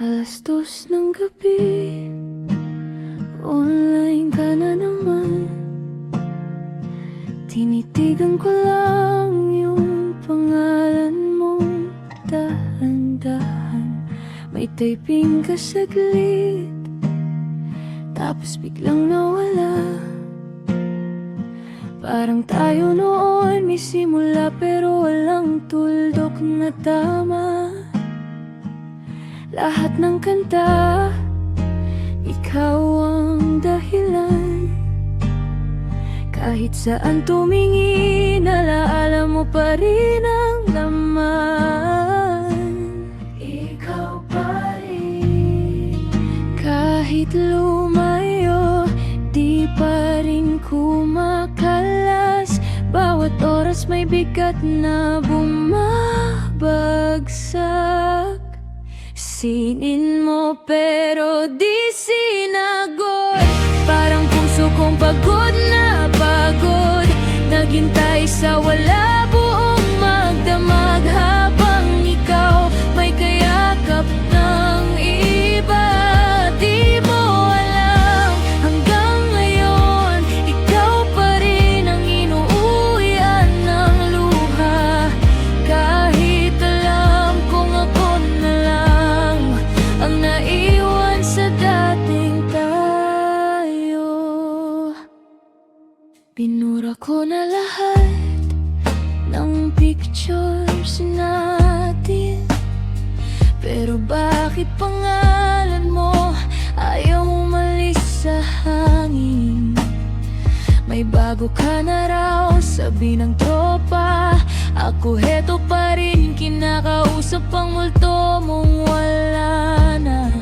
Alas 2 ng gabi, online ka na naman. Tinitigan ko lang yung pangalan mo. Dahan-dahan, may typing ka saglit, tapos biglang nawala. Parang tayo noon, may simula pero walang tuldok na tama. Lahat ng kanta, ikaw ang dahilan. Kahit saan tumingin, alaala mo pa rin ang laman. Ikaw pa rin. Kahit lumayo, di pa rin kumakalas. Bawat oras may bigat na bumabagsak. Sinin mo pero di sinagot. Parang puso kong pagod na pagod, naghintay sa wala, buong magdamag. Habang ikaw may kayakap ng iba, di mo alam hanggang ngayon, ikaw pa rin ang inuuwian ng luha. Kahit alam kong ako na lang ang naiwan sa dating tayo. Binura ko na lahat ng pictures natin, pero bakit pangalan mo ayaw umalis sa hangin? May bago ka na raw, sabi ng tropa. Ako heto pa rin, kinakausap ang multo mong wala na.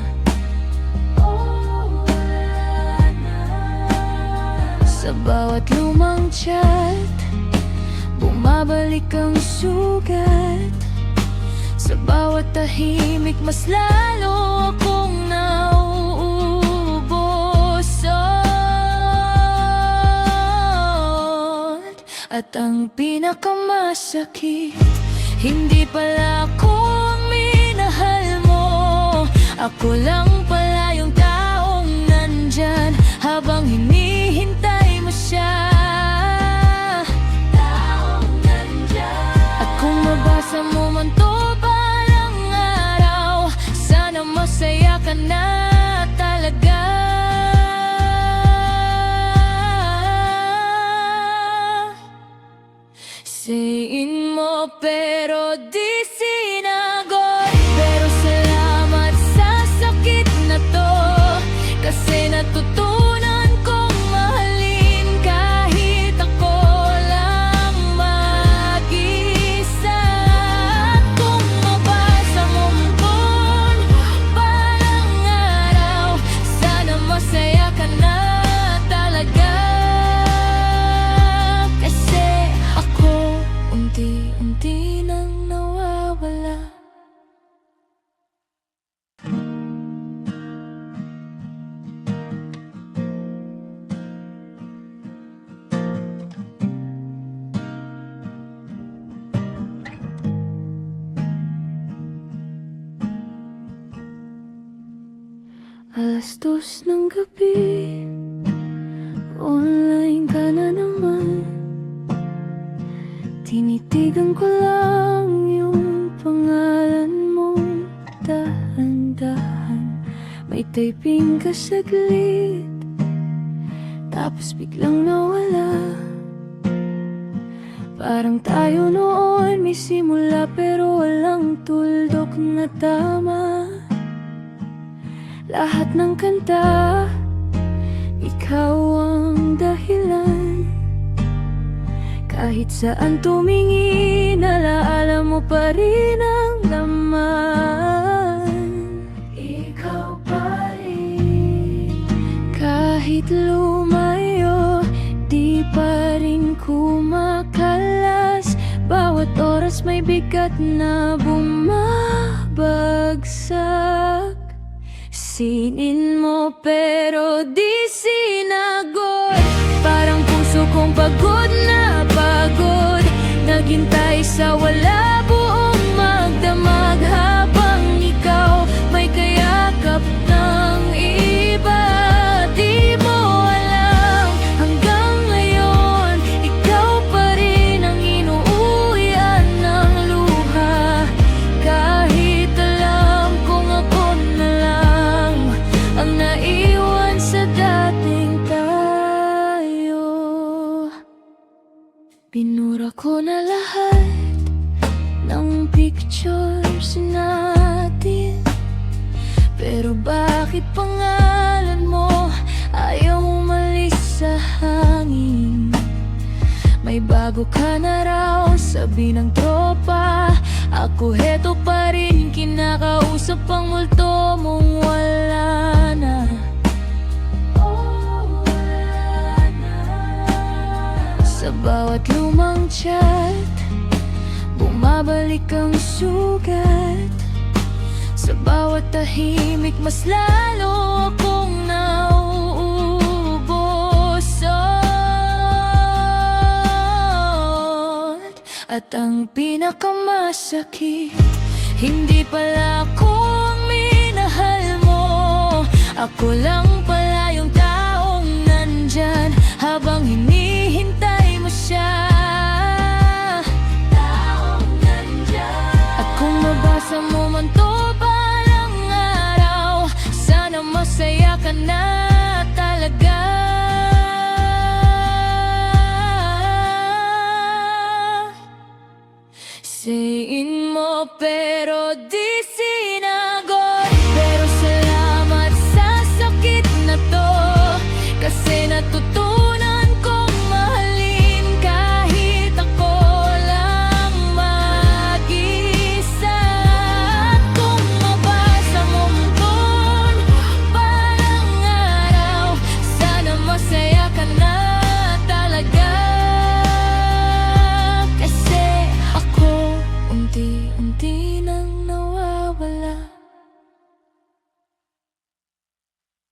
Sa bawat lumang chat, bumabalik ang sugat. Sa bawat tahimik, mas lalo akong nauubosot. At ang pinakamasakit, hindi pala ako ang minahal mo. Ako lang pala yung taong nandyan habang hinihintay mo siya. Taong nandyan. At kung mabasa mo man to balang araw, sana masaya ka na talaga. Sayin mo pero di sinagot. Pero salamat sa sakit na to, kasi natutunan kong mahalin kahit ako lang mag-isa. At kung mabasa mo man balang araw, sana masaya ka na talaga. Kasi ako unti-unti nang nawawala. Alas 2 ng gabi, online ka na naman. Tinitigan ko lang yung pangalan mo. Dahan-dahan, may typing ka saglit, tapos biglang nawala. Parang tayo noon, may simula pero walang tuldok na tama. Lahat ng kanta, ikaw ang dahilan. Kahit saan tumingin, alaala mo pa rin ang laman. Ikaw pa rin. Kahit lumayo, di pa rin kumakalas. Bawat oras may bigat na bumabagsak. Sinin mo pero di sinagot. Parang puso kong pagod na pagod, naghintay sa wala, buong magdamag. Habang ikaw may kaya ko na lahat ng pictures natin, pero bakit pangalan mo ayaw umalis sa hangin? May bago ka na raw, sabi ng tropa. Ako heto pa rin, kinakausap ang multo mong wala na. Sa bawat lumang chat, bumabalik ang sugat. Sa bawat tahimik, mas lalo akong nauubosot. At ang pinakamasakit, hindi pala ako ang minahal mo. Ako lang pala yung taong nandyan habang hinihintay mo siya. Taong nandyan. At kung mabasa mo man to balang araw, sana masaya ka na.